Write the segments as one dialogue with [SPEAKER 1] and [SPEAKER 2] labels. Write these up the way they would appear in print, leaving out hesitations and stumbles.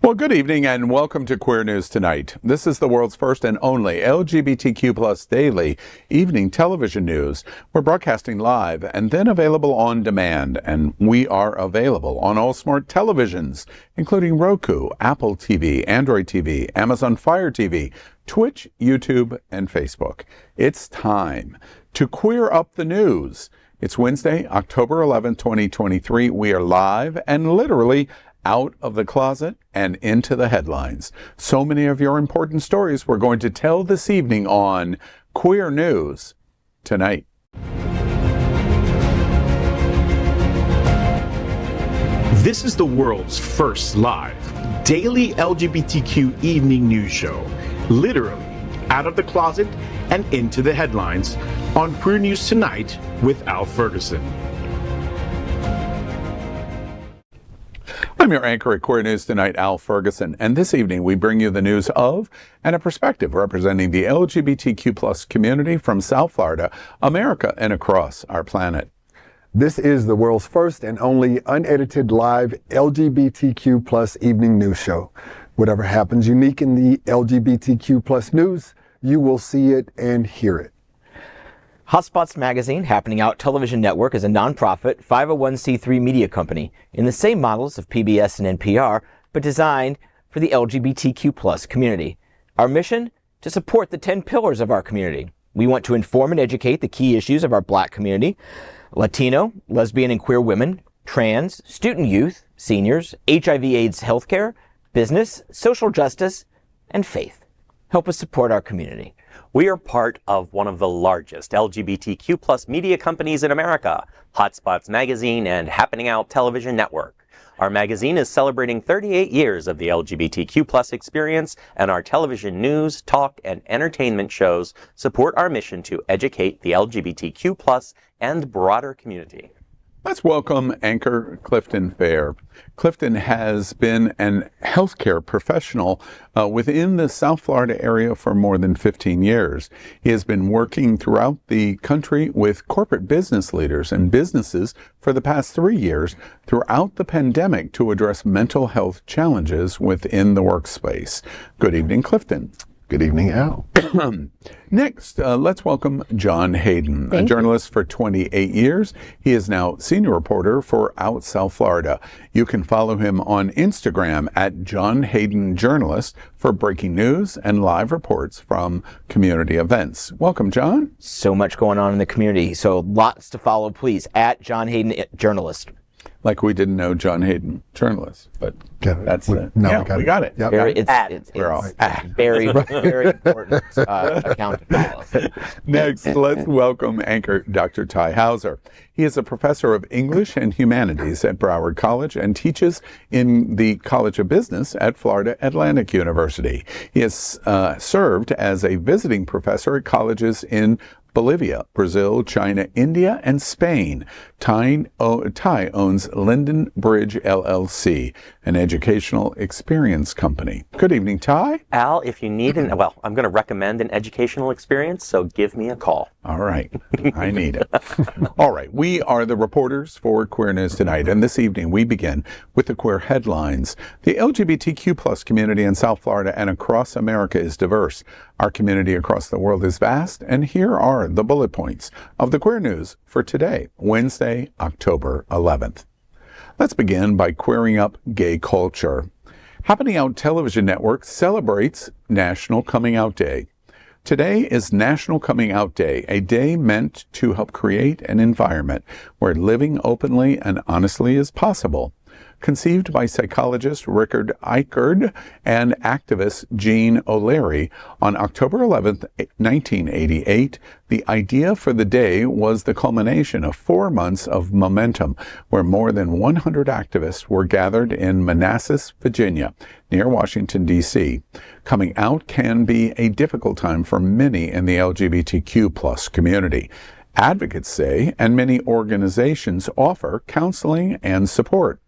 [SPEAKER 1] Well, good evening and welcome to Queer News Tonight. This is the world's first and only LGBTQ plus daily evening television news. We're broadcasting live and then available on demand, and we are available on all smart televisions, including Roku, Apple TV, Android TV, Amazon Fire TV, Twitch, YouTube, and Facebook. It's time to queer up the news. It's Wednesday, October 11th, 2023. We are live and literally out of the closet and into the headlines. So many of your important stories we're going to tell this evening on Queer News Tonight.
[SPEAKER 2] This is the world's first live daily LGBTQ evening news show, literally out of the closet and into the headlines on Queer News Tonight with Al Ferguson.
[SPEAKER 1] I'm your anchor at Queer News Tonight, Al Ferguson, and this evening we bring you the news of and a perspective representing the LGBTQ plus community from South Florida, America, and across our planet.
[SPEAKER 3] This is the world's first and only unedited live LGBTQ plus evening news show. Whatever happens unique in the LGBTQ plus news, you will see it and hear it.
[SPEAKER 4] Hotspots Magazine, Happening Out Television Network, is a nonprofit 501c3 media company in the same models of PBS and NPR, but designed for the LGBTQ plus community. Our mission? To support the 10 pillars of our community. We want to inform and educate the key issues of our Black community, Latino, lesbian and queer women, trans, student youth, seniors, HIV/AIDS healthcare, business, social justice, and faith. Help us support our community.
[SPEAKER 5] We are part of one of the largest LGBTQ plus media companies in America, Hotspots Magazine and Happening Out Television Network. Our magazine is celebrating 38 years of the LGBTQ plus experience, and our television news, talk, and entertainment shows support our mission to educate the LGBTQ plus and broader community.
[SPEAKER 1] Let's welcome anchor Klifton Fehr. Klifton has been an healthcare professional within the South Florida area for more than 15 years. He has been working throughout the country with corporate business leaders and businesses for the past 3 years throughout the pandemic to address mental health challenges within the workspace. Good evening, Klifton.
[SPEAKER 3] Good evening, Al.
[SPEAKER 1] Next, let's welcome John Hayden, a journalist for 28 years. He is now senior reporter for Out South Florida. You can follow him on Instagram at John Hayden Journalist for breaking news and live reports from community events. Welcome, John.
[SPEAKER 4] So much going on in the community, so lots to follow, please, at John Hayden Journalist.
[SPEAKER 1] Like we didn't know John Hayden Journalist, but that's it.
[SPEAKER 3] No,
[SPEAKER 1] yeah, we got it.
[SPEAKER 3] Yep.
[SPEAKER 4] It's very, very important account to follow.
[SPEAKER 1] Next, let's welcome anchor Dr. Tai Houser. He is a professor of English and Humanities at Broward College and teaches in the College of Business at Florida Atlantic University. He has served as a visiting professor at colleges in Bolivia, Brazil, China, India, and Spain. Tai owns Linden Bridge LLC, an educational experience company. Good evening, Tai.
[SPEAKER 5] Al, if you need I'm going to recommend an educational experience, so give me a call.
[SPEAKER 1] All right. I need it. All right. We are the reporters for Queer News Tonight, and this evening we begin with the queer headlines. The LGBTQ plus community in South Florida and across America is diverse. Our community across the world is vast, and here are the bullet points of the queer news for today, Wednesday, October 11th. Let's begin by queering up gay culture. Happening Out Television Network celebrates National Coming Out Day. Today is National Coming Out Day, a day meant to help create an environment where living openly and honestly is possible. Conceived by psychologist Richard Izzard and activist Jean O'Leary on October 11, 1988, the idea for the day was the culmination of 4 months of momentum where more than 100 activists were gathered in Manassas, Virginia, near Washington, D.C. Coming out can be a difficult time for many in the LGBTQ plus community. Advocates say, and many organizations offer counseling and support.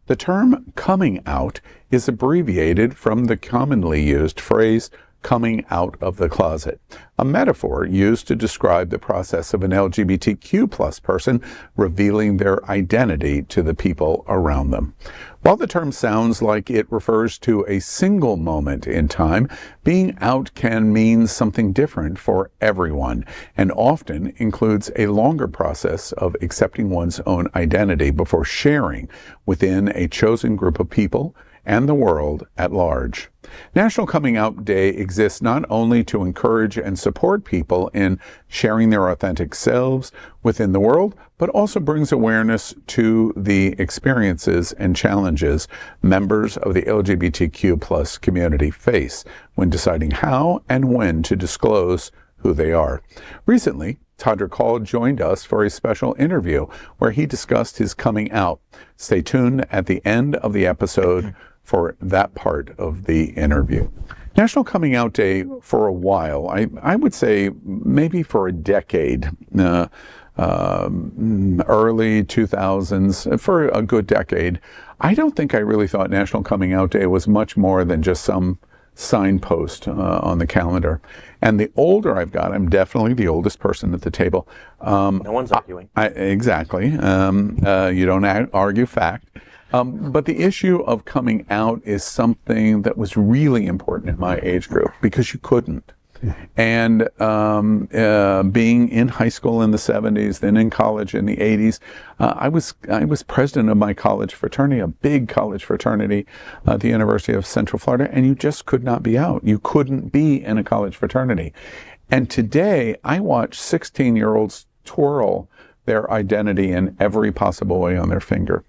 [SPEAKER 1] The term coming out is abbreviated from the commonly used phrase coming out of the closet, a metaphor used to describe the process of an LGBTQ plus person revealing their identity to the people around them. While the term sounds like it refers to a single moment in time, being out can mean something different for everyone, and often includes a longer process of accepting one's own identity before sharing within a chosen group of people and the world at large. National Coming Out Day exists not only to encourage and support people in sharing their authentic selves within the world, but also brings awareness to the experiences and challenges members of the LGBTQ plus community face when deciding how and when to disclose who they are. Recently, Todrick joined us for a special interview where he discussed his coming out. Stay tuned at the end of the episode for that part of the interview. National Coming Out Day for a while, I would say maybe for a decade, early 2000s, for a good decade, I don't think I really thought National Coming Out Day was much more than just some signpost on the calendar. And the older I've got, I'm definitely the oldest person at the table.
[SPEAKER 5] No one's arguing.
[SPEAKER 1] Exactly. You don't argue fact. But the issue of coming out is something that was really important in my age group because you couldn't. And being in high school in the 70s, then in college in the 80s, I was president of my college fraternity, a big college fraternity at the University of Central Florida, and you just could not be out. You couldn't be in a college fraternity. And today, I watch 16-year-olds twirl their identity in every possible way on their finger.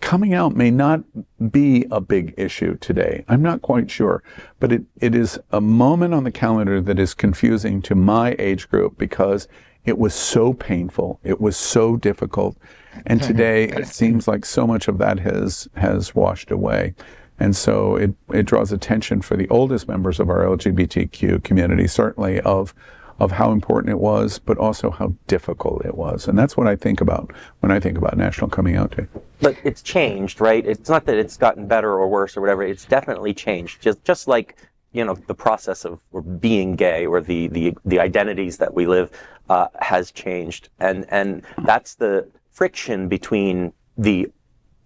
[SPEAKER 1] Coming out may not be a big issue today. I'm not quite sure, but it is a moment on the calendar that is confusing to my age group because it was so painful. It was so difficult. And today it seems like so much of that has washed away. And so it draws attention for the oldest members of our LGBTQ community, certainly of how important it was, but also how difficult it was. And that's what I think about when I think about National Coming Out Day.
[SPEAKER 5] But it's changed, right? It's not that it's gotten better or worse or whatever. It's definitely changed. Just like, the process of being gay or the identities that we live has changed. And that's the friction between the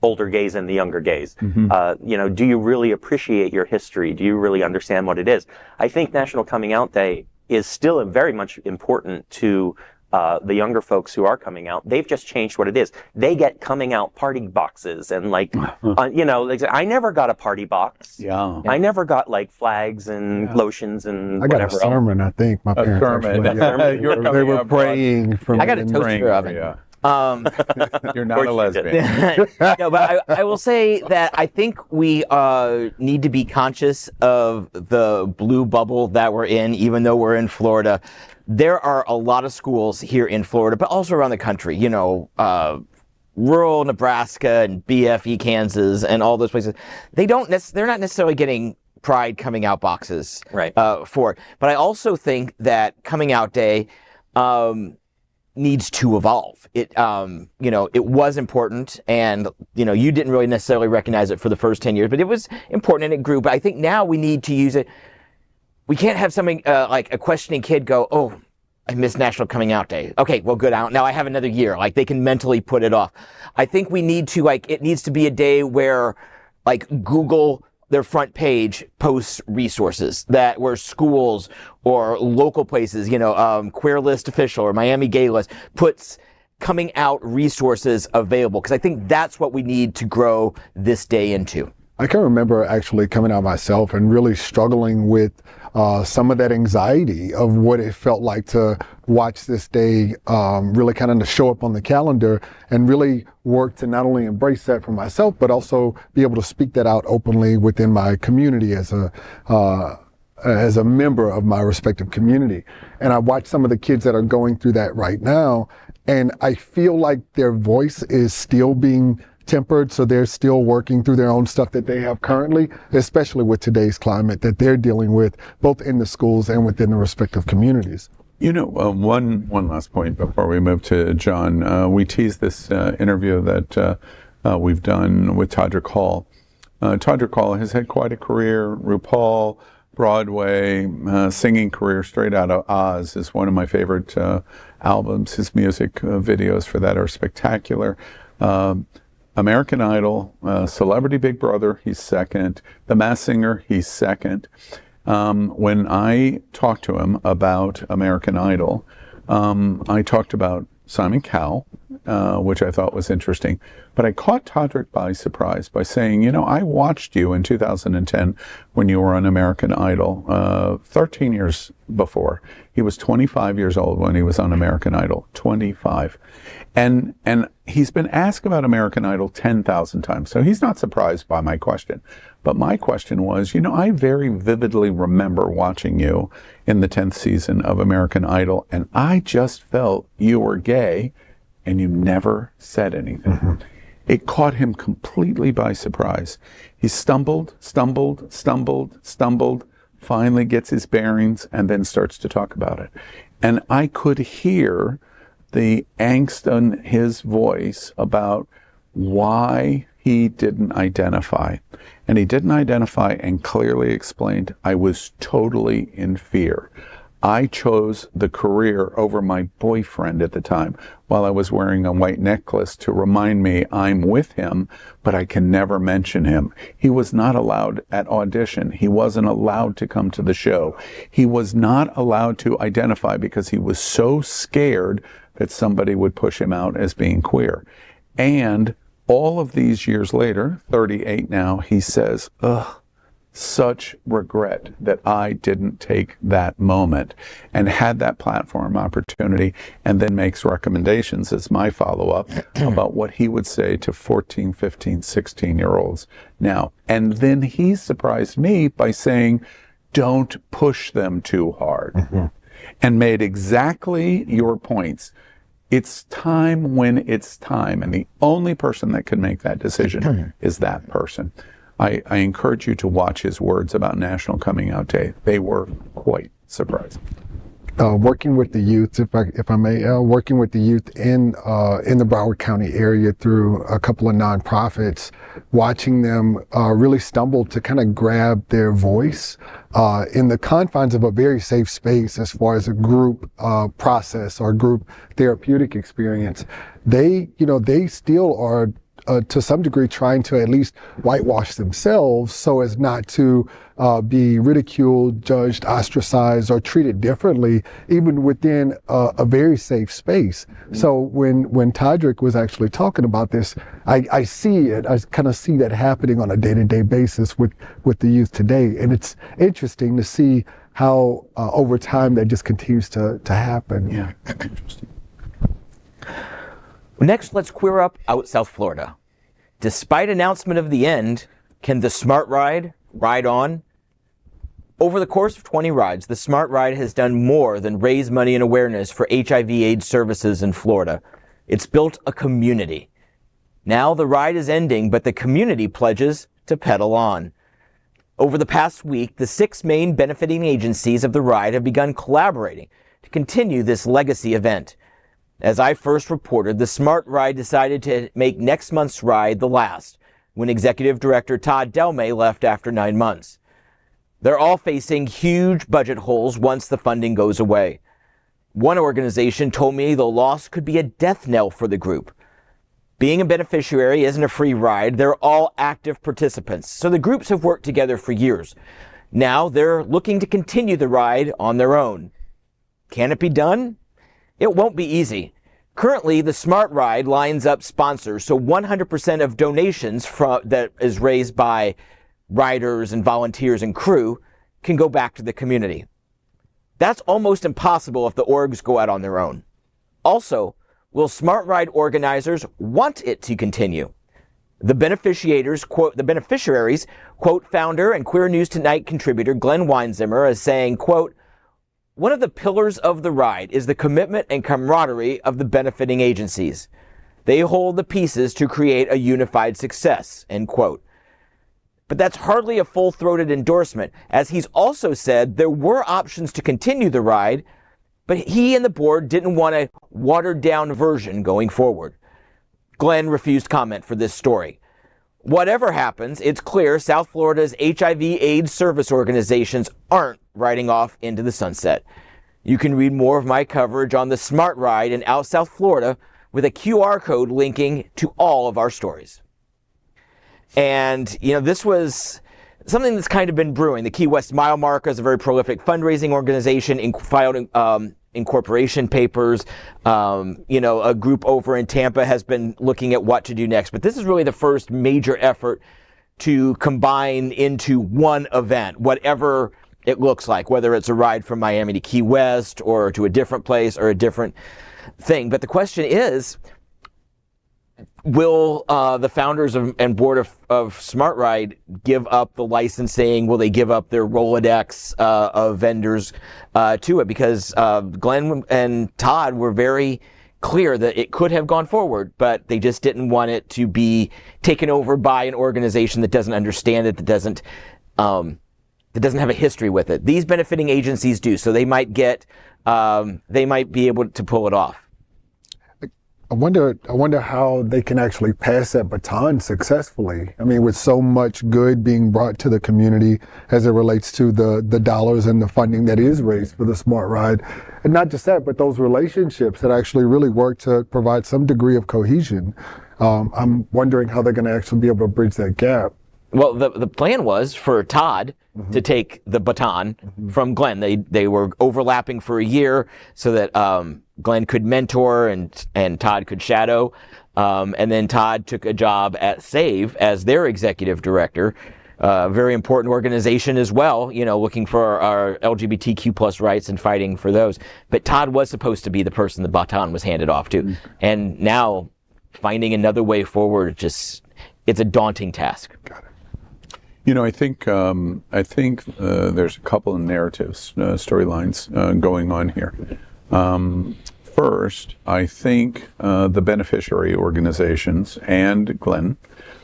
[SPEAKER 5] older gays and the younger gays. Mm-hmm. Do you really appreciate your history? Do you really understand what it is? I think National Coming Out Day is still very much important to the younger folks who are coming out. They've just changed what it is. They get coming out party boxes and I never got a party box.
[SPEAKER 1] Yeah.
[SPEAKER 5] I never got flags and lotions and
[SPEAKER 3] I got a sermon, I think. My parents. They were praying from.
[SPEAKER 4] I got a toaster oven.
[SPEAKER 1] Yeah. You're not a lesbian.
[SPEAKER 4] No, but I will say that I think we need to be conscious of the blue bubble that we're in, even though we're in Florida. There are a lot of schools here in Florida, but also around the country, rural Nebraska and BFE Kansas and all those places. They're not necessarily getting Pride coming out boxes for it. But I also think that Coming Out Day needs to evolve. It was important, and you didn't really necessarily recognize it for the first 10 years, but it was important and it grew. But I think now we need to use it. We can't have something like a questioning kid go, "Oh, I missed National Coming Out Day. Okay, well, good out. Now I have another year." They can mentally put it off. I think we need to it needs to be a day where Google, their front page, posts resources where schools or local places, Queer List Official or Miami Gay List puts coming out resources available, because I think that's what we need to grow this day into.
[SPEAKER 3] I can remember actually coming out myself and really struggling with some of that anxiety of what it felt like to watch this day really kind of to show up on the calendar, and really work to not only embrace that for myself, but also be able to speak that out openly within my community as a member of my respective community. And I watch some of the kids that are going through that right now, and I feel like their voice is still being tempered, so they're still working through their own stuff that they have currently, especially with today's climate that they're dealing with, both in the schools and within the respective communities.
[SPEAKER 1] One last point before we move to John. We teased this interview that we've done with Todrick. Todrick has had quite a career. RuPaul, Broadway singing career straight out of Oz is one of my favorite albums. His music videos for that are spectacular. American Idol, Celebrity Big Brother, he's second. The Masked Singer, he's second. When I talked to him about American Idol, I talked about Simon Cowell, which I thought was interesting. But I caught Todrick by surprise by saying, you know, I watched you in 2010 when you were on American Idol, 13 years before. He was 25 years old when he was on American Idol, 25. And he's been asked about American Idol 10,000 times, so he's not surprised by my question. But my question was, you know, I very vividly remember watching you in the 10th season of American Idol, and I just felt you were gay, and you never said anything. Mm-hmm. It caught him completely by surprise. He stumbled, finally gets his bearings, and then starts to talk about it. And I could hear the angst in his voice about why he didn't identify. And he didn't identify and clearly explained, I was totally in fear. I chose the career over my boyfriend at the time while I was wearing a white necklace to remind me I'm with him, but I can never mention him. He was not allowed at audition. He wasn't allowed to come to the show. He was not allowed to identify because he was so scared that somebody would push him out as being queer. And all of these years later, 38 now, he says, ugh, such regret that I didn't take that moment and had that platform opportunity, and then makes recommendations as my follow-up about what he would say to 14, 15, 16-year-olds now. And then he surprised me by saying, don't push them too hard. Mm-hmm. And made exactly your points. It's time when it's time, and the only person that can make that decision is that person. I encourage you to watch his words about National Coming Out Day. They were quite surprising.
[SPEAKER 3] Working with the youth, if I may, working with the youth in the Broward County area through a couple of nonprofits, watching them really stumble to kind of grab their voice in the confines of a very safe space as far as a group process or group therapeutic experience. They still are to some degree trying to at least whitewash themselves so as not to be ridiculed, judged, ostracized, or treated differently, even within a very safe space. Mm-hmm. So when Todrick was actually talking about this, I see it. I kind of see that happening on a day-to-day basis with the youth today. And it's interesting to see how over time that just continues to happen.
[SPEAKER 1] Yeah, interesting.
[SPEAKER 4] Next, let's queer up out South Florida. Despite announcement of the end, can the Smart Ride ride on? Over the course of 20 rides, the Smart Ride has done more than raise money and awareness for HIV/AIDS services in Florida. It's built a community. Now the ride is ending, but the community pledges to pedal on. Over the past week, the 6 main benefiting agencies of the ride have begun collaborating to continue this legacy event. As I first reported, the Smart Ride decided to make next month's ride the last, when Executive Director Todd Delmay left after 9 months. They're all facing huge budget holes once the funding goes away. One organization told me the loss could be a death knell for the group. Being a beneficiary isn't a free ride. They're all active participants, so the groups have worked together for years. Now they're looking to continue the ride on their own. Can it be done? It won't be easy. Currently, the Smart Ride lines up sponsors, so 100% of donations that is raised by riders and volunteers and crew can go back to the community. That's almost impossible if the orgs go out on their own. Also, will Smart Ride organizers want it to continue? The beneficiaries quote founder and Queer News Tonight contributor Glenn Weinzimmer as saying, quote, one of the pillars of the ride is the commitment and camaraderie of the benefiting agencies. They hold the pieces to create a unified success, end quote. But that's hardly a full-throated endorsement, as he's also said there were options to continue the ride, but he and the board didn't want a watered-down version going forward. Glenn refused comment for this story. whatever happens, it's clear South Florida's HIV/AIDS service organizations aren't riding off into the sunset. You can read more of my coverage on the Smart Ride in Out South Florida with a QR code linking to all of our stories. And, this was something that's kind of been brewing. The Key West Mile Marker is a very prolific fundraising organization, filed incorporation papers. A group over in Tampa has been looking at what to do next. But this is really the first major effort to combine into one event, whatever it looks like, whether it's a ride from Miami to Key West or to a different place or a different thing. But the question is, will the founders and board of Smart Ride give up the licensing? Will they give up their Rolodex of vendors to it? Because Glenn and Todd were very clear that it could have gone forward, but they just didn't want it to be taken over by an organization that doesn't understand it, that doesn't have a history with it. These benefiting agencies do, so they might be able to pull it off.
[SPEAKER 3] I wonder how they can actually pass that baton successfully. I mean, with so much good being brought to the community as it relates to the dollars and the funding that is raised for the Smart Ride. And not just that, but those relationships that actually really work to provide some degree of cohesion. I'm wondering how they're going to actually be able to bridge that gap.
[SPEAKER 4] Well, the plan was for Todd to take the baton from Glenn. They were overlapping for a year so that Glenn could mentor and Todd could shadow. And then Todd took a job at SAVE as their executive director. Very important organization as well, looking for our LGBTQ plus rights and fighting for those. But Todd was supposed to be the person the baton was handed off to. And now finding another way forward, it's a daunting task.
[SPEAKER 3] Got it.
[SPEAKER 1] I think there's a couple of narratives, storylines going on here. First, I think the beneficiary organizations and Glenn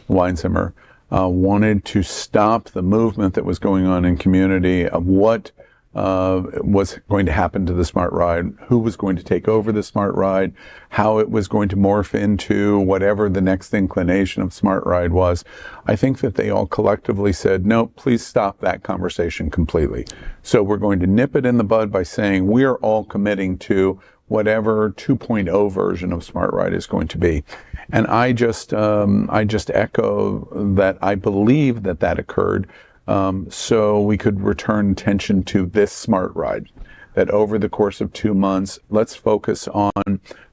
[SPEAKER 1] Weinzimmer wanted to stop the movement that was going on in community of what was going to happen to the Smart Ride, who was going to take over the Smart Ride, how it was going to morph into whatever the next inclination of Smart Ride was. I think that they all collectively said, no, please stop that conversation completely. So we're going to nip it in the bud by saying we are all committing to whatever 2.0 version of Smart Ride is going to be. And I just echo that I believe that occurred so we could return attention to this Smart Ride, that over the course of 2 months, let's focus on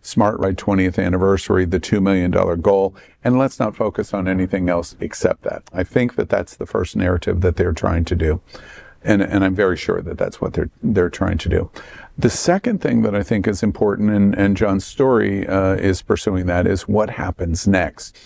[SPEAKER 1] Smart Ride 20th anniversary, the $2 million goal, and let's not focus on anything else except that. I think that that's the first narrative that they're trying to do. And I'm very sure that that's what they're trying to do. The second thing that I think is important, and John's story is pursuing that, is what happens next.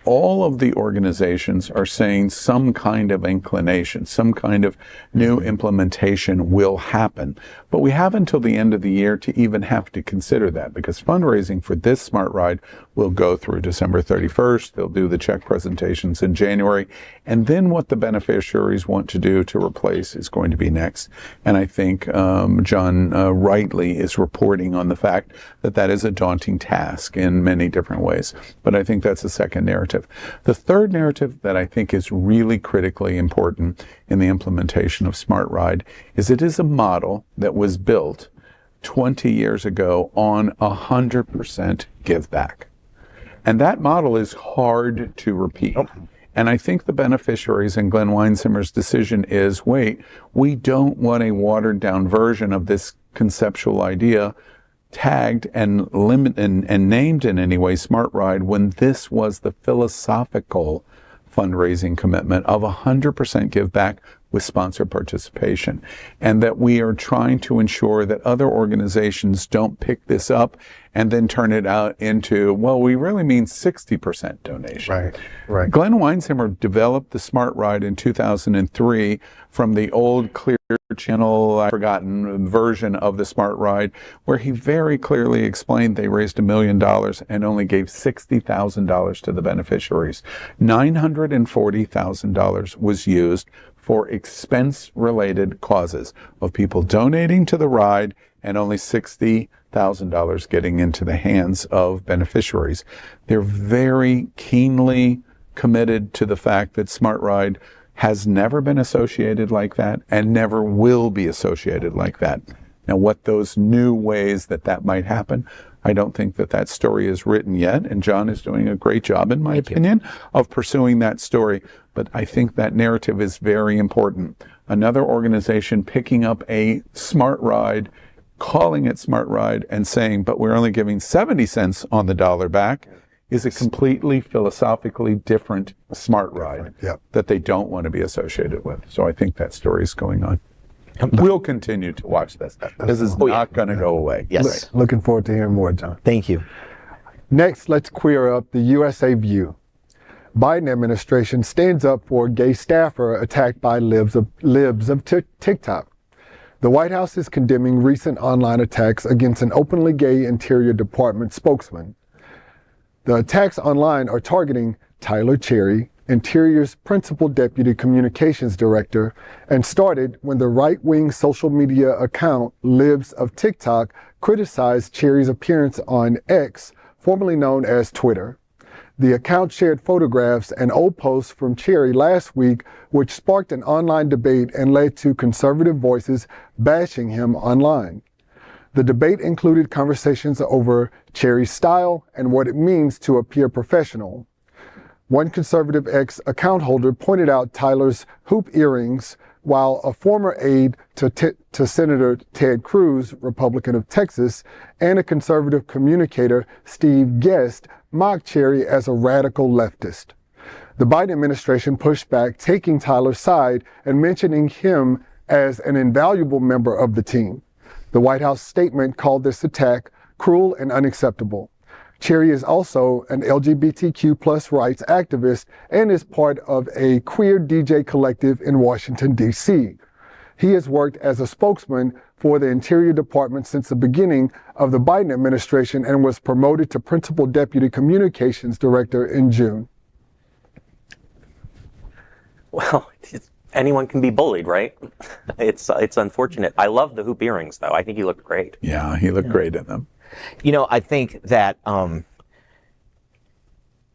[SPEAKER 1] All of the organizations are saying some kind of inclination, some kind of new implementation will happen. But we have until the end of the year to even have to consider that, because fundraising for this Smart Ride will go through December 31st. They'll do the check presentations in January. And then what the beneficiaries want to do to replace is going to be next. And I think John rightly is reporting on the fact that that is a daunting task in many different ways. But I think that's the second narrative. The third narrative that I think is really critically important in the implementation of Smart Ride is it is a model that was built 20 years ago on 100% give back. And that model is hard to repeat. And I think the beneficiaries and Glenn Weinzimmer's decision is, wait, we don't want a watered down version of this conceptual idea tagged and named in any way Smart Ride, when this was the philosophical fundraising commitment of 100% give back with sponsor participation, and that we are trying to ensure that other organizations don't pick this up and then turn it out into, well, we really mean 60% donation.
[SPEAKER 3] Right.
[SPEAKER 1] Glenn Weinzimmer developed the Smart Ride in 2003 from the old Clear Channel, I've forgotten, version of the Smart Ride, where he very clearly explained they raised $1 million and only gave $60,000 to the beneficiaries. $940,000 was used for expense-related causes of people donating to the ride, and only $60,000 getting into the hands of beneficiaries. They're very keenly committed to the fact that Smart Ride has never been associated like that and never will be associated like that. Now, what those new ways that might happen, I don't think that story is written yet, and John is doing a great job, in my opinion, of pursuing that story. But I think that narrative is very important. Another organization picking up a Smart Ride, calling it Smart Ride, and saying, but we're only giving 70 cents on the dollar back, is a completely philosophically different Smart Ride that they don't want to be associated with. So I think that story is going on. We'll continue to watch this. This is not going to go away.
[SPEAKER 4] Yes.
[SPEAKER 3] Looking forward to hearing more, John.
[SPEAKER 4] Thank you.
[SPEAKER 3] Next, let's queer up the USA View. Biden administration stands up for gay staffer attacked by libs of TikTok. The White House is condemning recent online attacks against an openly gay Interior Department spokesman. The attacks online are targeting Tyler Cherry, Interior's principal deputy communications director, and started when the right-wing social media account Libs of TikTok criticized Cherry's appearance on X, formerly known as Twitter. The account shared photographs and old posts from Cherry last week, which sparked an online debate and led to conservative voices bashing him online. The debate included conversations over Cherry's style and what it means to appear professional. One conservative X account holder pointed out Tyler's hoop earrings, while a former aide to Senator Ted Cruz, Republican of Texas, and a conservative communicator, Steve Guest, mocked Cherry as a radical leftist. The Biden administration pushed back, taking Tyler's side and mentioning him as an invaluable member of the team. The White House statement called this attack cruel and unacceptable. Cherry is also an LGBTQ plus rights activist and is part of a queer DJ collective in Washington, D.C. He has worked as a spokesman for the Interior Department since the beginning of the Biden administration and was promoted to Principal Deputy Communications Director in June.
[SPEAKER 5] Well, anyone can be bullied, right? It's unfortunate. I love the hoop earrings, though. I think he looked great.
[SPEAKER 1] Yeah, he looked great in them.
[SPEAKER 4] You know, I think that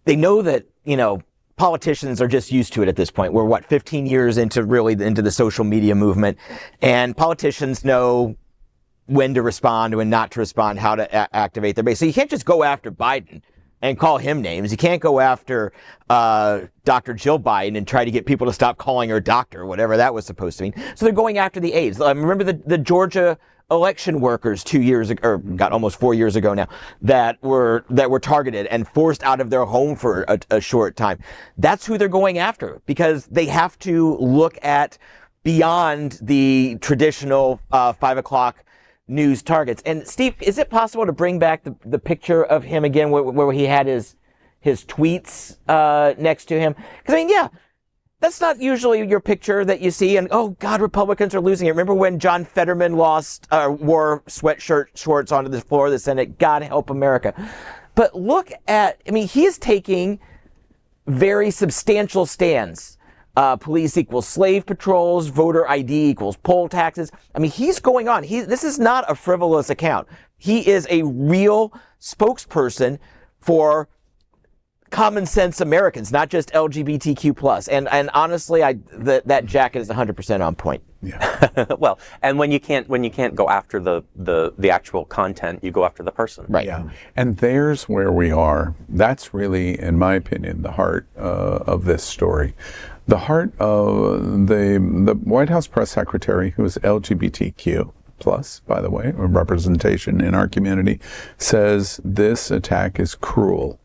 [SPEAKER 4] they know that, politicians are just used to it at this point. We're 15 years into the social media movement, and politicians know when to respond, when not to respond, how to activate their base. So you can't just go after Biden and call him names. You can't go after Dr. Jill Biden and try to get people to stop calling her doctor, whatever that was supposed to mean. So they're going after the aides. Remember the Georgia election workers 2 years ago, or got almost 4 years ago now, that were targeted and forced out of their home for a short time. That's who they're going after, because they have to look at beyond the traditional 5 o'clock news targets. And Steve, is it possible to bring back the picture of him again where he had his tweets next to him? Because that's not usually your picture that you see, and oh God, Republicans are losing it. Remember when John Fetterman wore sweatshirt shorts onto the floor of the Senate? God help America. But look at, he is taking very substantial stands. Police equals slave patrols, voter ID equals poll taxes. He's going on. This is not a frivolous account. He is a real spokesperson for common sense Americans, not just LGBTQ plus. And honestly, that jacket is 100% on point.
[SPEAKER 1] Yeah.
[SPEAKER 5] Well, and when you can't go after the actual content, you go after the person.
[SPEAKER 4] Right.
[SPEAKER 1] Yeah. And there's where we are. That's really, in my opinion, the heart of this story. The heart of the White House press secretary, who is LGBTQ plus, by the way, or representation in our community, says this attack is cruel.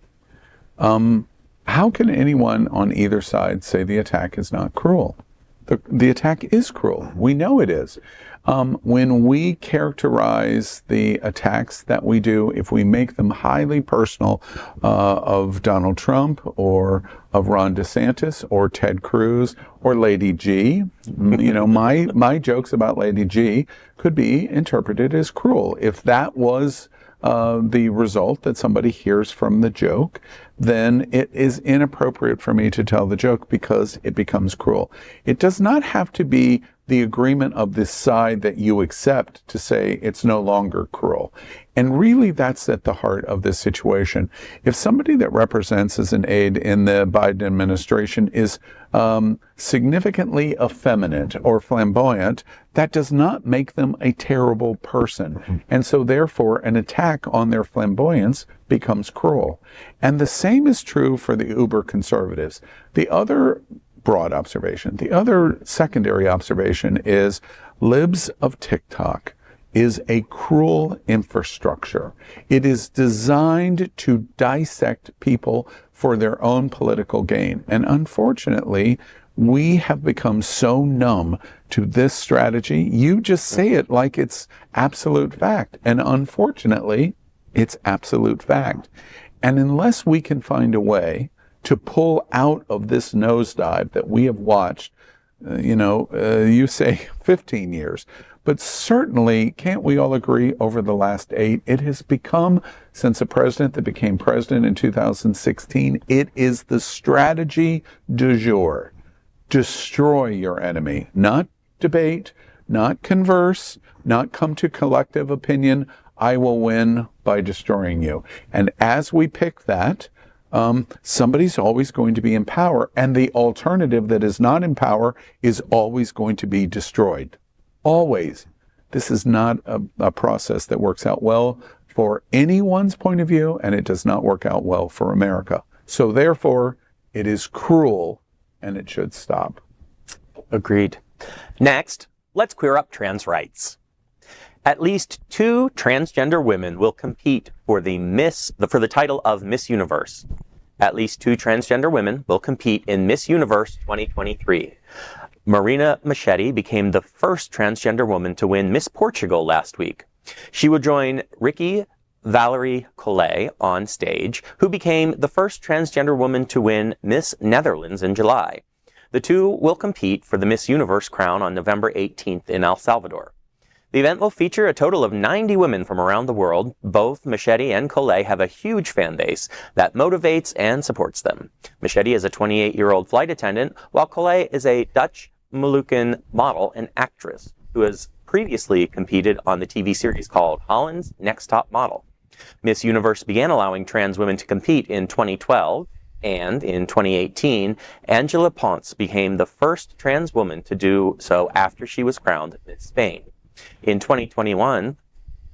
[SPEAKER 1] How can anyone on either side say the attack is not cruel? The attack is cruel. We know it is. When we characterize the attacks that we do, if we make them highly personal of Donald Trump or of Ron DeSantis or Ted Cruz or Lady G, my jokes about Lady G could be interpreted as cruel. If that was the result that somebody hears from the joke, then it is inappropriate for me to tell the joke because it becomes cruel. It does not have to be the agreement of this side that you accept to say it's no longer cruel. And really, that's at the heart of this situation. If somebody that represents as an aide in the Biden administration is significantly effeminate or flamboyant, that does not make them a terrible person. And so therefore, an attack on their flamboyance becomes cruel. And the same is true for the uber conservatives. The other broad observation, the other secondary observation is libs of TikTok is a cruel infrastructure. It is designed to dissect people for their own political gain. And unfortunately, we have become so numb to this strategy. You just say it like it's absolute fact. And unfortunately, it's absolute fact. And unless we can find a way to pull out of this nosedive that we have watched, you say 15 years, but certainly, can't we all agree over the last 8, it has become, since a president that became president in 2016, it is the strategy du jour. Destroy your enemy, not debate, not converse, not come to collective opinion. I will win by destroying you. And as we pick that, somebody's always going to be in power, and the alternative that is not in power is always going to be destroyed. Always. This is not a process that works out well for anyone's point of view, and it does not work out well for America. So therefore, it is cruel, and it should stop.
[SPEAKER 5] Agreed. Next, let's queer up trans rights. At least 2 transgender women will compete for the title of Miss Universe. At least 2 transgender women will compete in Miss Universe 2023. Marina Machete became the first transgender woman to win Miss Portugal last week. She will join Ricky Valerie Collet on stage, who became the first transgender woman to win Miss Netherlands in July. The 2 will compete for the Miss Universe crown on November 18th in El Salvador. The event will feature a total of 90 women from around the world. Both Machete and Collet have a huge fan base that motivates and supports them. Machete is a 28-year-old flight attendant, while Collet is a Dutch Moluccan model and actress who has previously competed on the TV series called Holland's Next Top Model. Miss Universe began allowing trans women to compete in 2012, and in 2018, Angela Ponce became the first trans woman to do so after she was crowned Miss Spain. In 2021,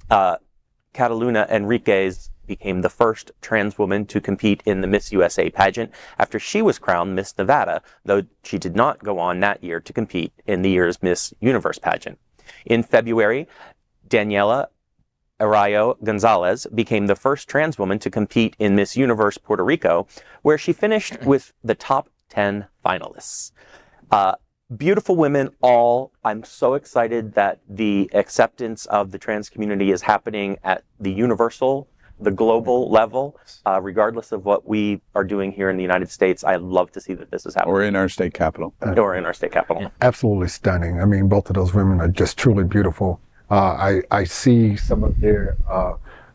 [SPEAKER 5] Cataluna Enriquez became the first trans woman to compete in the Miss USA pageant after she was crowned Miss Nevada, though she did not go on that year to compete in the year's Miss Universe pageant. In February, Daniela Arroyo Gonzalez became the first trans woman to compete in Miss Universe Puerto Rico, where she finished with the top 10 finalists. Beautiful women all. I'm so excited that the acceptance of the trans community is happening at the global level, regardless of what we are doing here in the United States. I love to see that this is happening.
[SPEAKER 1] Or in our state capital.
[SPEAKER 3] Absolutely stunning. I mean, both of those women are just truly beautiful. I see some of their,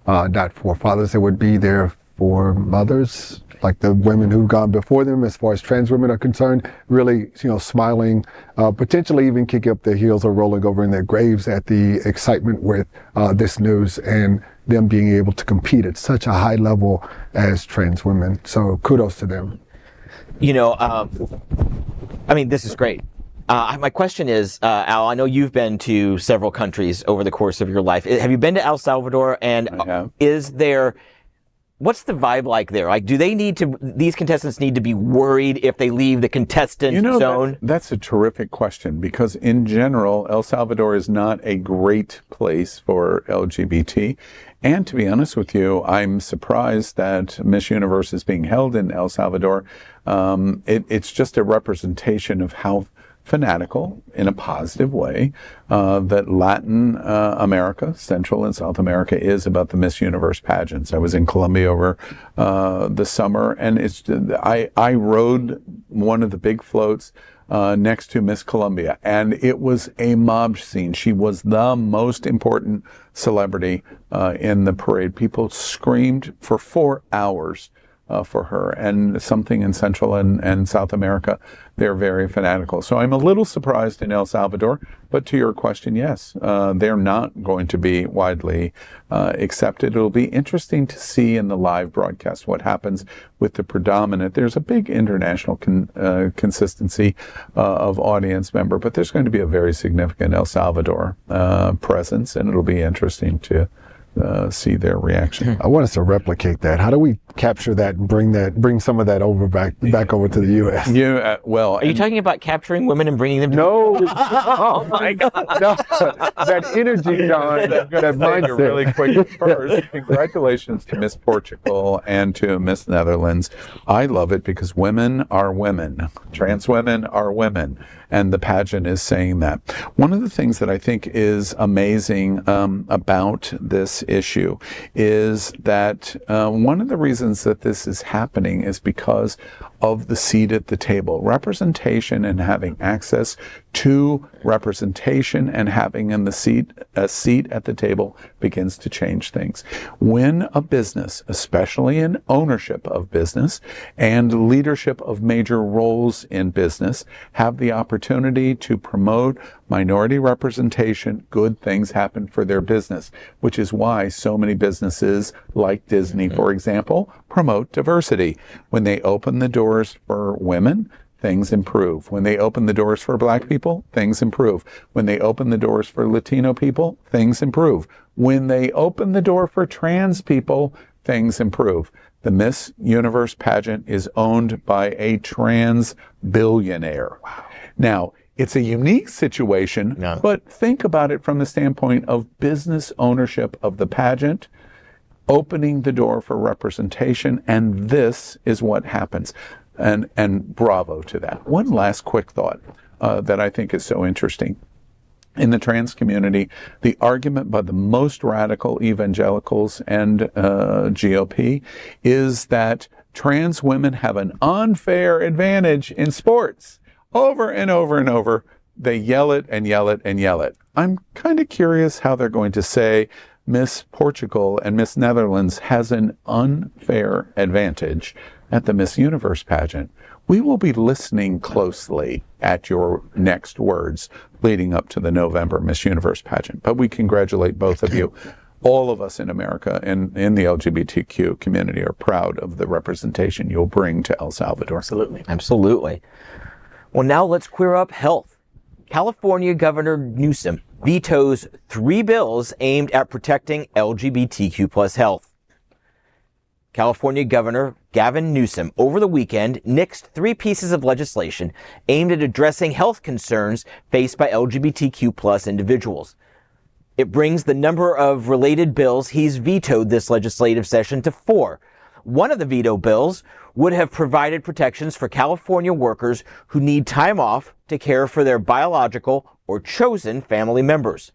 [SPEAKER 3] not forefathers, that would be their foremothers, like the women who've gone before them as far as trans women are concerned, really, smiling, potentially even kicking up their heels or rolling over in their graves at the excitement with this news and them being able to compete at such a high level as trans women. So kudos to them.
[SPEAKER 4] This is great. My question is, Al, I know you've been to several countries over the course of your life. Have you been to El Salvador? And what's the vibe like there? Like, do these contestants need to be worried if they leave the contestant zone?
[SPEAKER 1] That's a terrific question, because in general, El Salvador is not a great place for LGBT. And to be honest with you, I'm surprised that Miss Universe is being held in El Salvador. It's just a representation of how fanatical, in a positive way, that Latin America, Central and South America, is about the Miss Universe pageants. I was in Colombia over the summer, and I rode one of the big floats next to Miss Colombia, and it was a mob scene. She was the most important celebrity in the parade. People screamed for 4 hours for her. And something in Central and South America, they're very fanatical. So I'm a little surprised in El Salvador, but to your question, yes, they're not going to be widely accepted. It'll be interesting to see in the live broadcast what happens with the predominant. There's a big international consistency of audience member, but there's going to be a very significant El Salvador presence, and it'll be interesting to see their reaction.
[SPEAKER 3] I want us to replicate that. How do we capture that and bring some of that back over to the U.S.?
[SPEAKER 1] Yeah, well,
[SPEAKER 4] Are you talking about capturing women and bringing them to
[SPEAKER 3] No.
[SPEAKER 4] Oh my God.
[SPEAKER 3] No, that energy, John, that mindset.
[SPEAKER 1] Really quick first, congratulations to Miss Portugal and to Miss Netherlands. I love it because women are women. Trans women are women. And the pageant is saying that. One of the things that I think is amazing about this issue is that one of the reasons that this is happening is because of the seat at the table. Representation and having access to representation and having a seat at the table begins to change things. When a business, especially in ownership of business and leadership of major roles in business, have the opportunity to promote minority representation, good things happen for their business, which is why so many businesses like Disney, for example, promote diversity. When they open the doors for women, things improve. When they open the doors for Black people, things improve. When they open the doors for Latino people, things improve. When they open the door for trans people, things improve. The Miss Universe pageant is owned by a trans billionaire. Wow. Now, it's a unique situation, but think about it from the standpoint of business ownership of the pageant, opening the door for representation, and this is what happens. And bravo to that. One last quick thought that I think is so interesting. In the trans community, the argument by the most radical evangelicals and GOP is that trans women have an unfair advantage in sports. Over and over and over, they yell it and yell it and yell it. I'm kind of curious how they're going to say Miss Portugal and Miss Netherlands has an unfair advantage at the Miss Universe pageant. We will be listening closely at your next words leading up to the November Miss Universe pageant. But we congratulate both of you. All of us in America and in the LGBTQ community are proud of the representation you'll bring to El Salvador.
[SPEAKER 4] Absolutely. Absolutely. Well, now let's queer up health. California Governor Newsom vetoes 3 bills aimed at protecting LGBTQ plus health. California Governor Gavin Newsom over the weekend nixed 3 pieces of legislation aimed at addressing health concerns faced by LGBTQ plus individuals. It brings the number of related bills he's vetoed this legislative session to 4. One of the veto bills would have provided protections for California workers who need time off to care for their biological or chosen family members.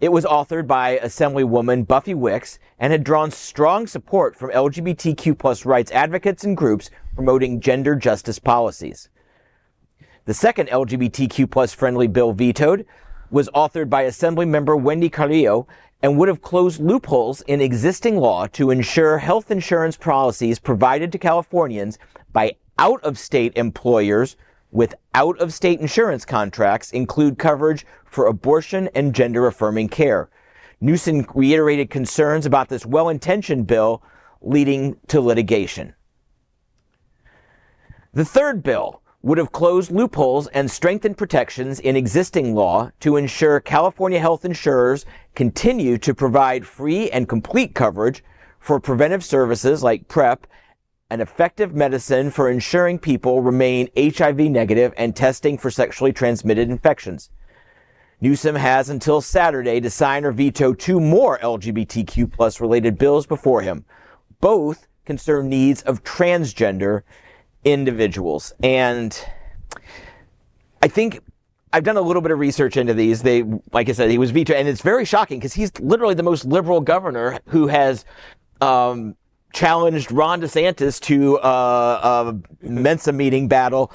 [SPEAKER 4] It was authored by Assemblywoman Buffy Wicks and had drawn strong support from LGBTQ plus rights advocates and groups promoting gender justice policies. The second LGBTQ plus friendly bill vetoed was authored by Assemblymember Wendy Carrillo and would have closed loopholes in existing law to ensure health insurance policies provided to Californians by out-of-state employers with out-of-state insurance contracts include coverage for abortion and gender-affirming care. Newsom reiterated concerns about this well-intentioned bill leading to litigation. The third bill would have closed loopholes and strengthened protections in existing law to ensure California health insurers continue to provide free and complete coverage for preventive services like PrEP and effective medicine for ensuring people remain HIV negative and testing for sexually transmitted infections. Newsom has until Saturday to sign or veto 2 more LGBTQ plus related bills before him. Both concern needs of transgender individuals. And I think I've done a little bit of research into these. Like I said, he was vetoed, and it's very shocking because he's literally the most liberal governor who has challenged Ron DeSantis to a Mensa meeting battle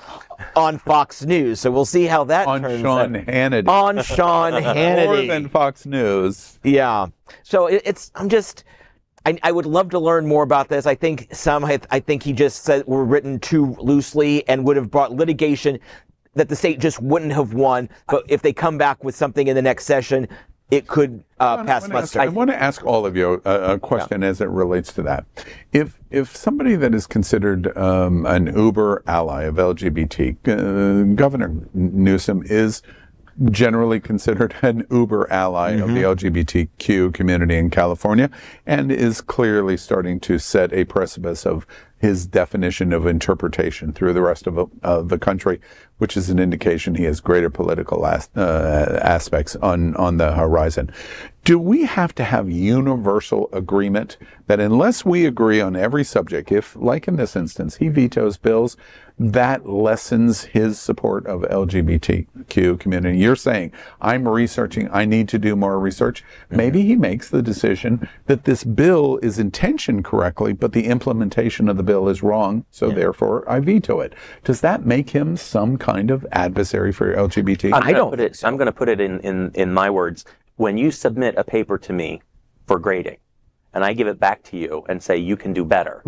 [SPEAKER 4] on Fox News. So we'll see how that turns out.
[SPEAKER 1] On Sean Hannity.
[SPEAKER 4] On Sean Hannity.
[SPEAKER 1] More than Fox News.
[SPEAKER 4] Yeah. So I would love to learn more about this. I think I think he just said were written too loosely and would have brought litigation that the state just wouldn't have won. But if they come back with something in the next session, it could pass muster.
[SPEAKER 1] I want to ask all of you a question as it relates to that. If somebody that is considered an uber ally of LGBT, Governor Newsom is generally considered an uber ally of the LGBTQ community in California and is clearly starting to set a precipice of his definition of interpretation through the rest of the country, which is an indication he has greater political aspects on the horizon. Do we have to have universal agreement that unless we agree on every subject, if, like in this instance, he vetoes bills, that lessens his support of LGBTQ community? You're saying, I'm researching, I need to do more research. Maybe he makes the decision that this bill is intentioned correctly, but the implementation of the bill is wrong, so therefore I veto it. Does that make him some kind of adversary for LGBT?
[SPEAKER 5] I'm going to put it in my words. When you submit a paper to me for grading, and I give it back to you and say you can do better,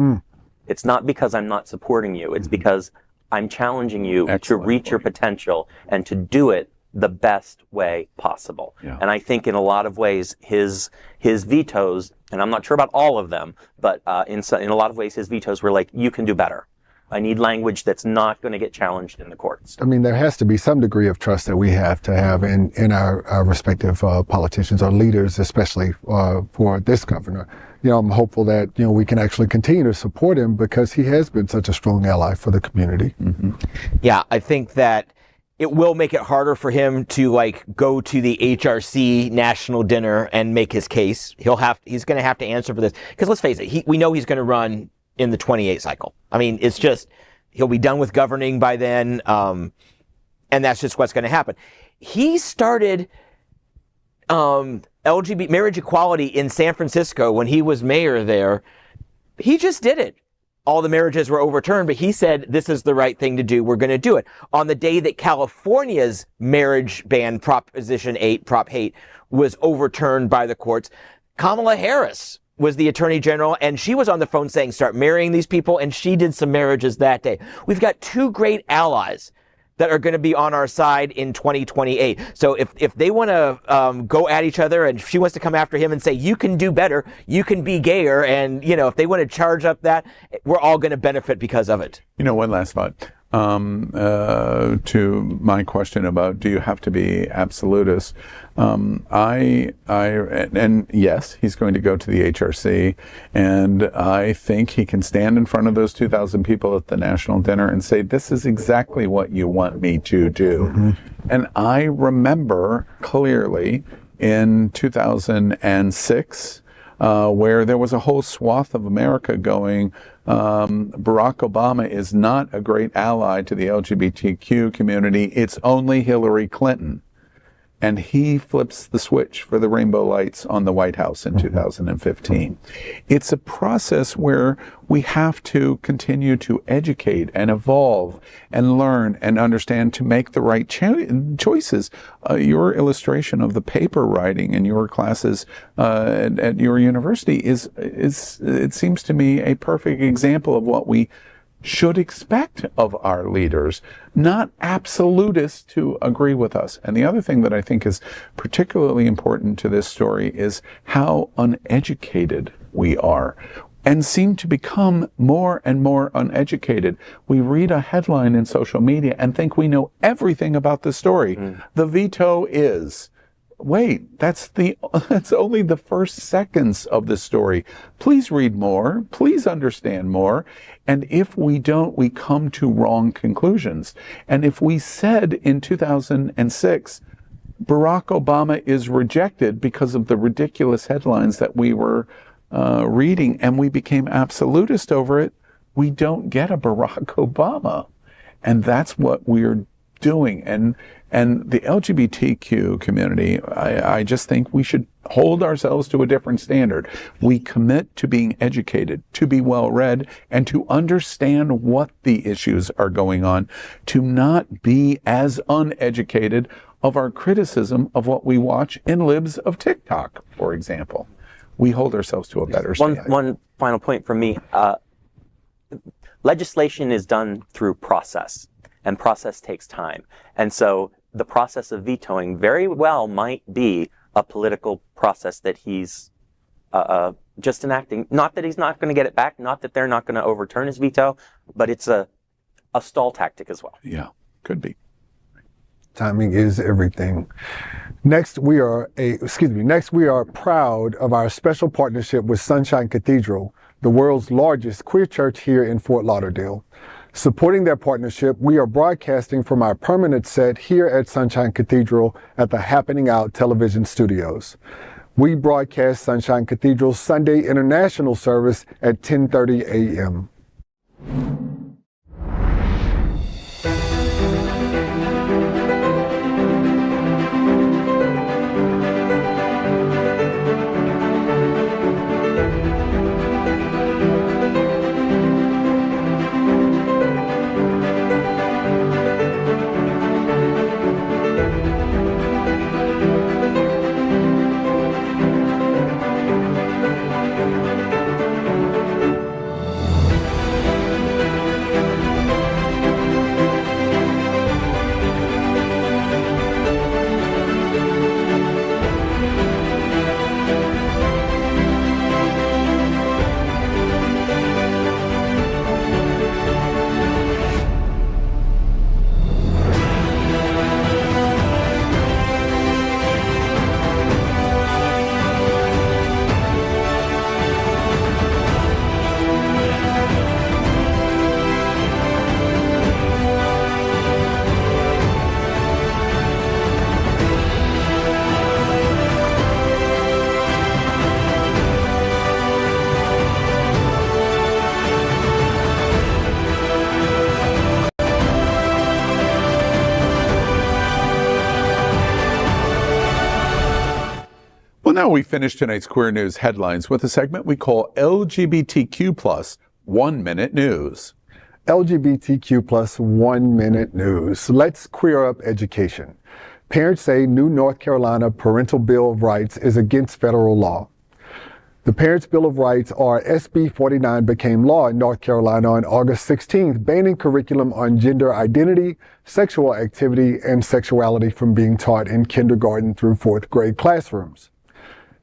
[SPEAKER 5] it's not because I'm not supporting you. It's because I'm challenging you to reach your potential and to do it the best way possible. Yeah. And I think in a lot of ways his vetoes, and I'm not sure about all of them, but in a lot of ways his vetoes were like, you can do better. I need language that's not going to get challenged in the courts.
[SPEAKER 3] I mean, there has to be some degree of trust that we have to have in our respective politicians or leaders, especially for this governor. You know, I'm hopeful that, you know, we can actually continue to support him because he has been such a strong ally for the community.
[SPEAKER 4] Yeah, I think that it will make it harder for him to go to the HRC national dinner and make his case. He's going to have to answer for this because let's face it, we know he's going to run in the 28 cycle. I mean, it's just, he'll be done with governing by then. And that's just what's going to happen. He started LGBT marriage equality in San Francisco when he was mayor there. He just did it. All the marriages were overturned, but he said, this is the right thing to do. We're going to do it. On the day that California's marriage ban, Proposition 8, Prop 8, was overturned by the courts, Kamala Harris was the attorney general, and she was on the phone saying, start marrying these people, and she did some marriages that day. We've got two great allies that are going to be on our side in 2028. So if they want to go at each other, and she wants to come after him and say, you can do better, you can be gayer, and, you know, if they want to charge up that, we're all going to benefit because of it.
[SPEAKER 1] You know, one last thought. To my question about do you have to be absolutist, and yes, he's going to go to the HRC, and I think he can stand in front of those 2,000 people at the national dinner and say, this is exactly what you want me to do. And I remember clearly in 2006, where there was a whole swath of America going, Barack Obama is not a great ally to the LGBTQ community. It's only Hillary Clinton. And he flips the switch for the rainbow lights on the White House in 2015. It's a process where we have to continue to educate and evolve and learn and understand to make the right choices. Your illustration of the paper writing in your classes at your university is it seems to me a perfect example of what we should expect of our leaders, not absolutists to agree with us. And the other thing that I think is particularly important to this story is how uneducated we are and seem to become more and more uneducated. We read a headline in social media and think we know everything about the story. The veto is. Wait, that's only the first seconds of the story. Please read more. Please understand more. And if we don't, we come to wrong conclusions. And if we said in 2006, Barack Obama is rejected because of the ridiculous headlines that we were reading, and we became absolutist over it, we don't get a Barack Obama. And that's what we're doing. And the LGBTQ community, I just think we should hold ourselves to a different standard. We commit to being educated, to be well-read, and to understand what the issues are going on, to not be as uneducated of our criticism of what we watch in libs of TikTok, for example. we hold ourselves to a better standard.
[SPEAKER 5] One final point from me. Legislation is done through process, and process takes time. And so the process of vetoing very well might be a political process that he's just enacting. Not that he's not going to get it back, not that they're not going to overturn his veto, but it's a stall tactic as well.
[SPEAKER 1] Yeah, could be.
[SPEAKER 3] Timing is everything. Next, we are proud of our special partnership with Sunshine Cathedral, the world's largest queer church here in Fort Lauderdale. Supporting their partnership, we are broadcasting from our permanent set here at Sunshine Cathedral at the Happening Out television studios. We broadcast Sunshine Cathedral's Sunday International Service at 10:30 a.m.
[SPEAKER 1] Now we finish tonight's Queer News headlines with a segment we call LGBTQ plus 1 Minute News.
[SPEAKER 3] LGBTQ plus 1 minute news. Let's queer up education. Parents say new North Carolina Parental Bill of Rights is against federal law. The Parents' Bill of Rights, or SB 49, became law in North Carolina on August 16th, banning curriculum on gender identity, sexual activity, and sexuality from being taught in kindergarten through 4th grade classrooms.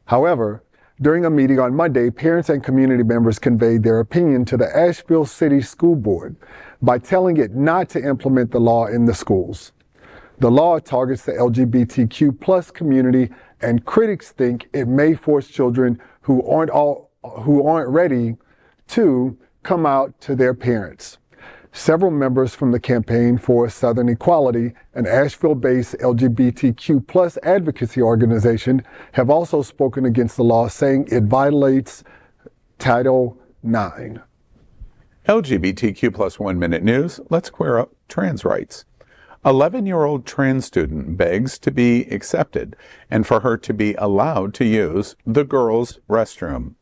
[SPEAKER 3] However, during a meeting on Monday, parents and community members conveyed their opinion to the Asheville City School Board by telling it not to implement the law in the schools. The law targets the LGBTQ plus community, and critics think it may force children who aren't ready to come out to their parents. Several members from the Campaign for Southern Equality, an Asheville-based LGBTQ plus advocacy organization, have also spoken against the law, saying it violates Title IX.
[SPEAKER 1] LGBTQ plus 1 minute news. Let's queer up trans rights. 11-year-old trans student begs to be accepted and for her to be allowed to use the girls' restroom.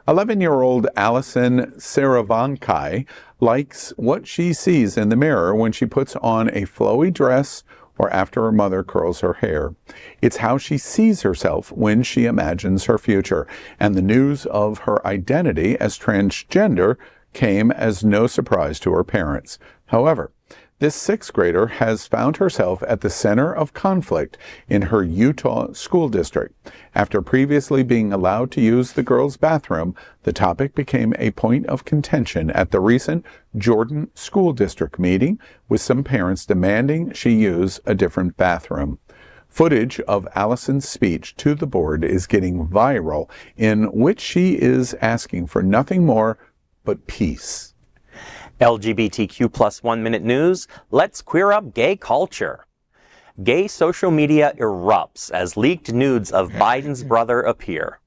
[SPEAKER 1] 11-year-old Allison Saravankai likes what she sees in the mirror when she puts on a flowy dress or after her mother curls her hair. It's how she sees herself when she imagines her future, and the news of her identity as transgender came as no surprise to her parents. However, this 6th grader has found herself at the center of conflict in her Utah school district. After previously being allowed to use the girls' bathroom, the topic became a point of contention at the recent Jordan School District meeting, with some parents demanding she use a different bathroom. Footage of Allison's speech to the board is getting viral, in which she is asking for nothing more but peace.
[SPEAKER 5] LGBTQ plus 1 minute news. Let's queer up gay culture. Gay social media erupts as leaked nudes of Biden's brother appear.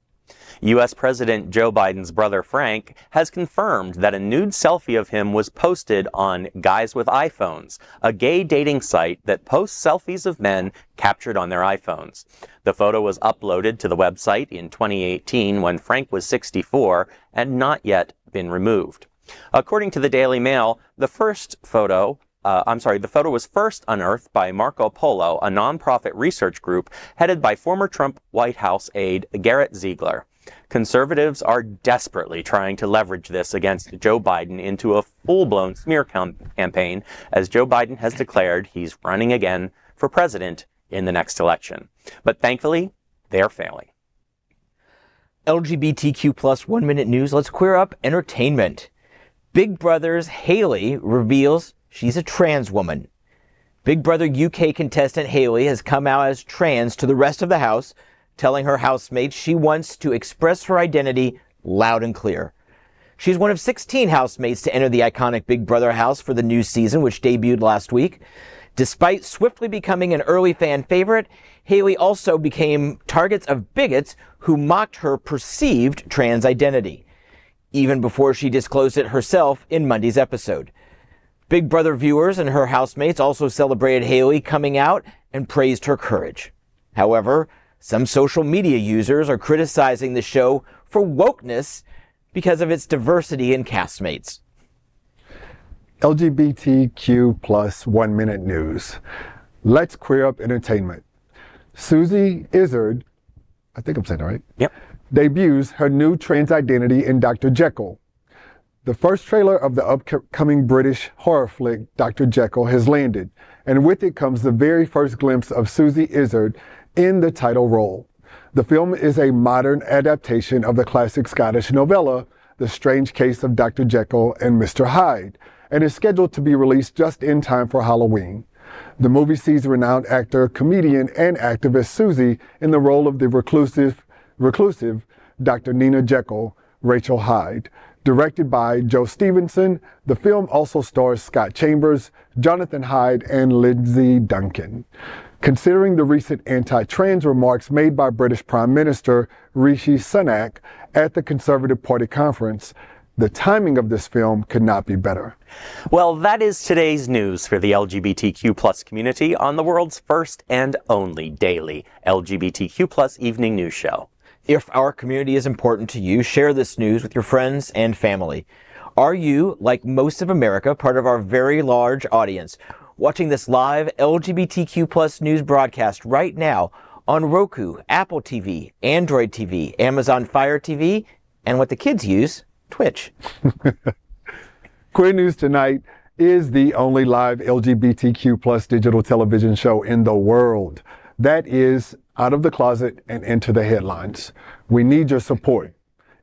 [SPEAKER 5] U.S. President Joe Biden's brother Frank has confirmed that a nude selfie of him was posted on Guys with iPhones, a gay dating site that posts selfies of men captured on their iPhones. The photo was uploaded to the website in 2018 when Frank was 64 and not yet been removed. According to the Daily Mail, the photo was first unearthed by Marco Polo, a nonprofit research group headed by former Trump White House aide Garrett Ziegler. Conservatives are desperately trying to leverage this against Joe Biden into a full-blown smear campaign, as Joe Biden has declared he's running again for president in the next election. But thankfully, they're failing.
[SPEAKER 4] LGBTQ plus 1 minute news. Let's queer up entertainment. Big Brother's Hallie reveals she's a trans woman. Big Brother UK contestant Hallie has come out as trans to the rest of the house, telling her housemates she wants to express her identity loud and clear. She's one of 16 housemates to enter the iconic Big Brother house for the new season, which debuted last week. Despite swiftly becoming an early fan favorite, Hallie also became targets of bigots who mocked her perceived trans identity, even before she disclosed it herself in Monday's episode. Big Brother viewers and her housemates also celebrated Hallie coming out and praised her courage. However, some social media users are criticizing the show for wokeness because of its diversity in castmates.
[SPEAKER 3] LGBTQ plus 1 minute news. Let's queer up entertainment. Suzy Izzard, I think I'm saying it right.
[SPEAKER 5] Yep.
[SPEAKER 3] Debuts her new trans identity in Dr. Jekyll. The first trailer of the upcoming British horror flick Dr. Jekyll has landed, and with it comes the very first glimpse of Suzy Izzard in the title role. The film is a modern adaptation of the classic Scottish novella, The Strange Case of Dr. Jekyll and Mr. Hyde, and is scheduled to be released just in time for Halloween. The movie sees renowned actor, comedian, and activist Suzy in the role of the reclusive Dr. Nina Jekyll, Rachel Hyde. Directed by Joe Stevenson, the film also stars Scott Chambers, Jonathan Hyde, and Lindsay Duncan. Considering the recent anti-trans remarks made by British Prime Minister Rishi Sunak at the Conservative Party conference, the timing of this film could not be better.
[SPEAKER 5] Well, that is today's news for the LGBTQ plus community on the world's first and only daily LGBTQ plus evening news show.
[SPEAKER 4] If our community is important to you, share this news with your friends and family. Are you, like most of America, part of our very large audience, watching this live LGBTQ plus news broadcast right now on Roku, Apple TV, Android TV, Amazon Fire TV, and what the kids use, Twitch?
[SPEAKER 3] Queer News Tonight is the only live LGBTQ plus digital television show in the world that is out of the closet and into the headlines. We need your support.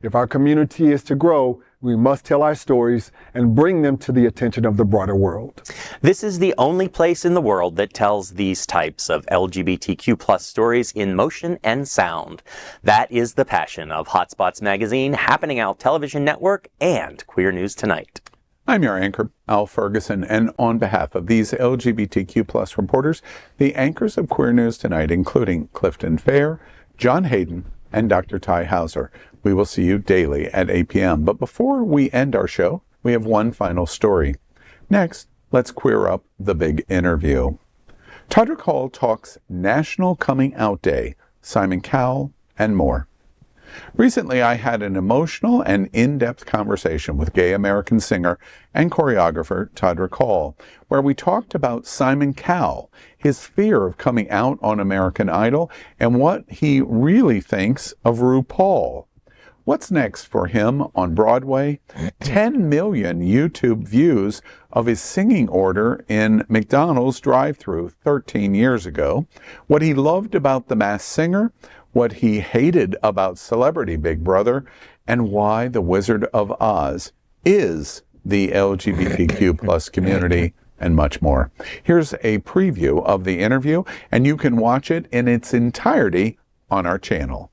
[SPEAKER 3] If our community is to grow, we must tell our stories and bring them to the attention of the broader world.
[SPEAKER 5] This is the only place in the world that tells these types of LGBTQ plus stories in motion and sound. That is the passion of Hotspots Magazine, Happening Out Television Network, and Queer News Tonight.
[SPEAKER 1] I'm your anchor, Al Ferguson, and on behalf of these LGBTQ plus reporters, the anchors of Queer News Tonight, including Klifton Fehr, John Hayden, and Dr. Tai Houser. We will see you daily at 8 p.m. But before we end our show, we have one final story. Next, let's queer up the big interview. Todrick Hall talks National Coming Out Day, Simon Cowell, and more. Recently, I had an emotional and in-depth conversation with gay American singer and choreographer Todrick Hall, where we talked about Simon Cowell, his fear of coming out on American Idol, and what he really thinks of RuPaul. What's next for him on Broadway? 10 million YouTube views of his singing order in McDonald's drive-thru 13 years ago. What he loved about The Masked Singer, what he hated about Celebrity Big Brother, and why The Wizard of Oz is the LGBTQ plus community, and much more. Here's a preview of the interview, and you can watch it in its entirety on our channel.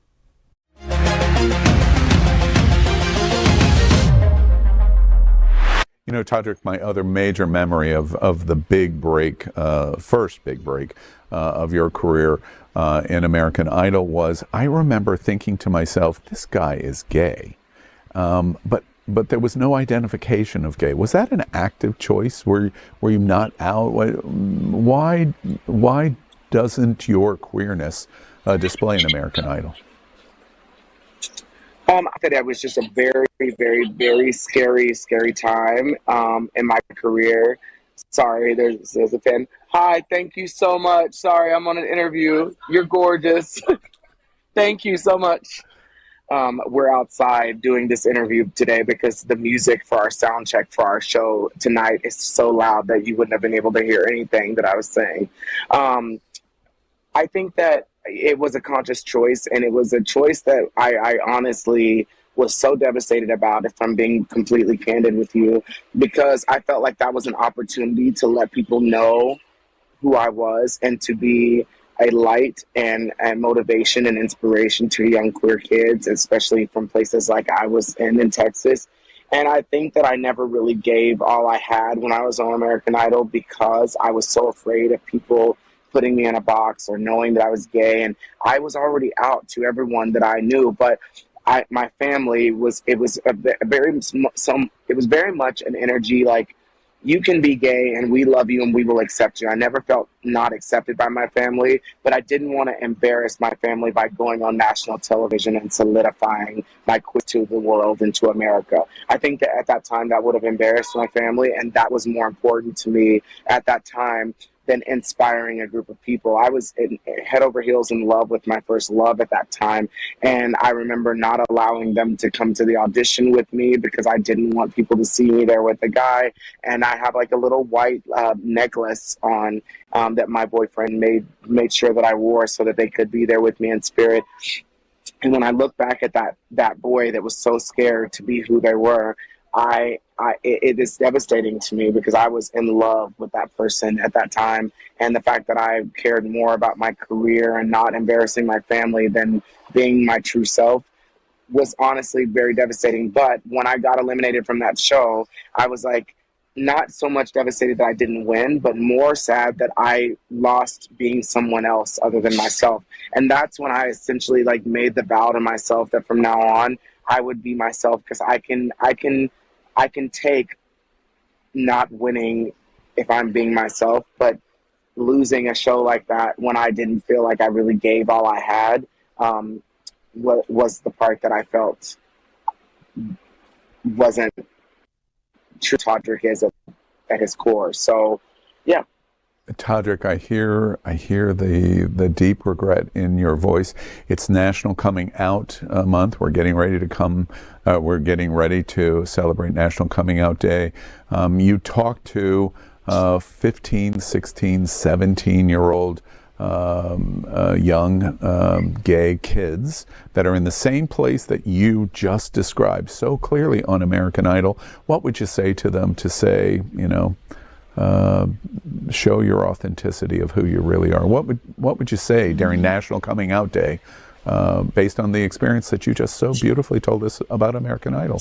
[SPEAKER 1] You know, Todrick, my other major memory of the big break, first big break of your career in American Idol was, I remember thinking to myself, this guy is gay. But there was no identification of gay. Was that an active choice? Were you not out? Why doesn't your queerness display in American Idol?
[SPEAKER 6] I thought that was just a very, very, very scary time in my career. Sorry, there's a fan. Hi, thank you so much. Sorry, I'm on an interview. You're gorgeous. Thank you so much. we're outside doing this interview today because the music for our sound check for our show tonight is so loud that you wouldn't have been able to hear anything that I was saying. I think that it was a conscious choice, and it was a choice that I honestly was so devastated about, if I'm being completely candid with you, because I felt like that was an opportunity to let people know who I was and to be a light and motivation and inspiration to young queer kids, especially from places like I was in Texas. And I think that I never really gave all I had when I was on American Idol because I was so afraid of people putting me in a box or knowing that I was gay. And I was already out to everyone that I knew, but my family it was very much an energy like, you can be gay and we love you and we will accept you. I never felt not accepted by my family, but I didn't want to embarrass my family by going on national television and solidifying my quit to the world and to America. I think that at that time that would have embarrassed my family, and that was more important to me at that time than inspiring a group of people. I was head over heels in love with my first love at that time, and I remember not allowing them to come to the audition with me because I didn't want people to see me there with a guy. And I have like a little white necklace on that my boyfriend made sure that I wore so that they could be there with me in spirit. And when I look back at that boy that was so scared to be who they were, it is devastating to me because I was in love with that person at that time, and the fact that I cared more about my career and not embarrassing my family than being my true self was honestly very devastating. But when I got eliminated from that show, I was like, not so much devastated that I didn't win, but more sad that I lost being someone else other than myself. And that's when I essentially like made the vow to myself that from now on I would be myself, because I can take not winning if I'm being myself, but losing a show like that when I didn't feel like I really gave all I had was the part that I felt wasn't true Todrick is at his core. So, yeah.
[SPEAKER 1] Todrick, I hear the deep regret in your voice. It's National Coming Out Month. We're getting ready to celebrate National Coming Out Day. You talk to 15, 16, 17-year-old young gay kids that are in the same place that you just described so clearly on American Idol. What would you say to them to say, show your authenticity of who you really are? What would you say during National Coming Out Day, based on the experience that you just so beautifully told us about American Idol?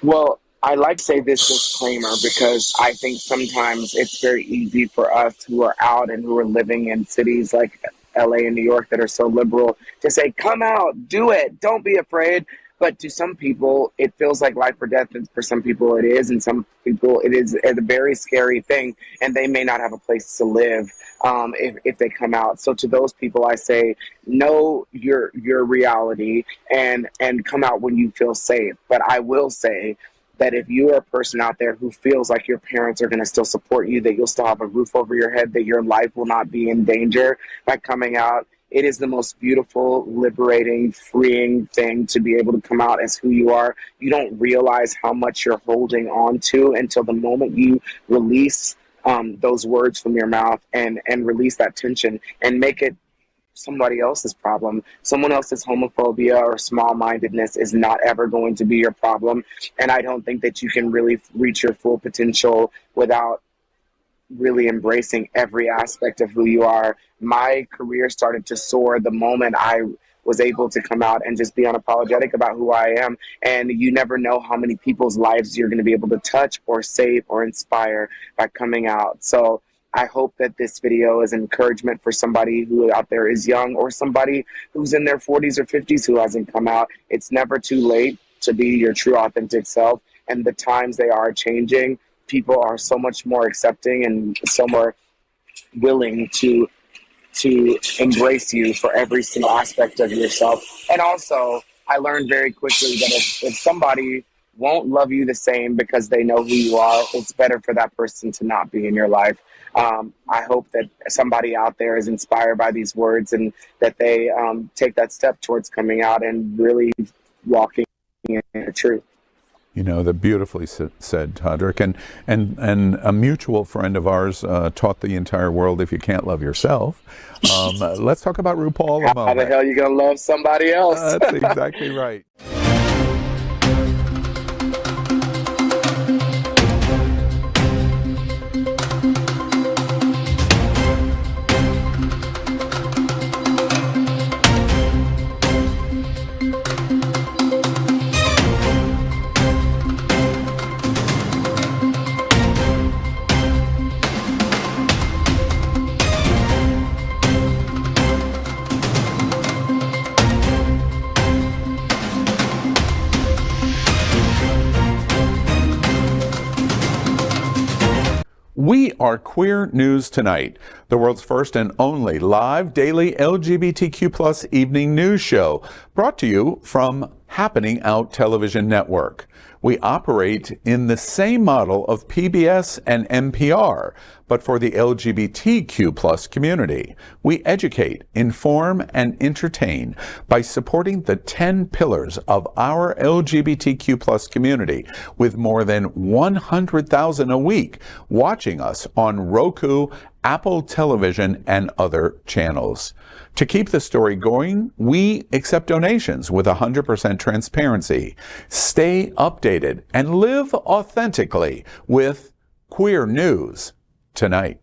[SPEAKER 6] Well, I like to say this disclaimer because I think sometimes it's very easy for us who are out and who are living in cities like LA and New York that are so liberal to say, come out, do it, don't be afraid. But to some people, it feels like life or death. And for some people, it is. And some people, it is a very scary thing. And they may not have a place to live if they come out. So to those people, I say, know your reality and come out when you feel safe. But I will say that if you are a person out there who feels like your parents are going to still support you, that you'll still have a roof over your head, that your life will not be in danger by coming out, it is the most beautiful, liberating, freeing thing to be able to come out as who you are. You don't realize how much you're holding on to until the moment you release those words from your mouth and release that tension and make it somebody else's problem. Someone else's homophobia or small-mindedness is not ever going to be your problem. And I don't think that you can really reach your full potential without really embracing every aspect of who you are. My career started to soar the moment I was able to come out and just be unapologetic about who I am. And you never know how many people's lives you're going to be able to touch or save or inspire by coming out. So I hope that this video is encouragement for somebody who out there is young or somebody who's in their 40s or 50s who hasn't come out. It's never too late to be your true authentic self. And the times they are changing, people are so much more accepting and so more willing to embrace you for every single aspect of yourself. And also, I learned very quickly that if somebody won't love you the same because they know who you are. It's better for that person to not be in your life. I hope that somebody out there is inspired by these words and that they take that step towards coming out and really walking in the truth.
[SPEAKER 1] You know, that beautifully said, Todrick. And a mutual friend of ours taught the entire world, if you can't love yourself. Let's talk about RuPaul a moment.
[SPEAKER 6] How the hell are you going to love somebody else?
[SPEAKER 1] That's exactly right. We are Queer News Tonight, the world's first and only live daily LGBTQ+ evening news show, brought to you from Happening Out Television Network. We operate in the same model of PBS and NPR, but for the LGBTQ+ community. We educate, inform, and entertain by supporting the 10 pillars of our LGBTQ+ community, with more than 100,000 a week watching us on Roku, Apple Television, and other channels. To keep the story going, we accept donations with 100% transparency. Stay updated and live authentically with Queer News Tonight.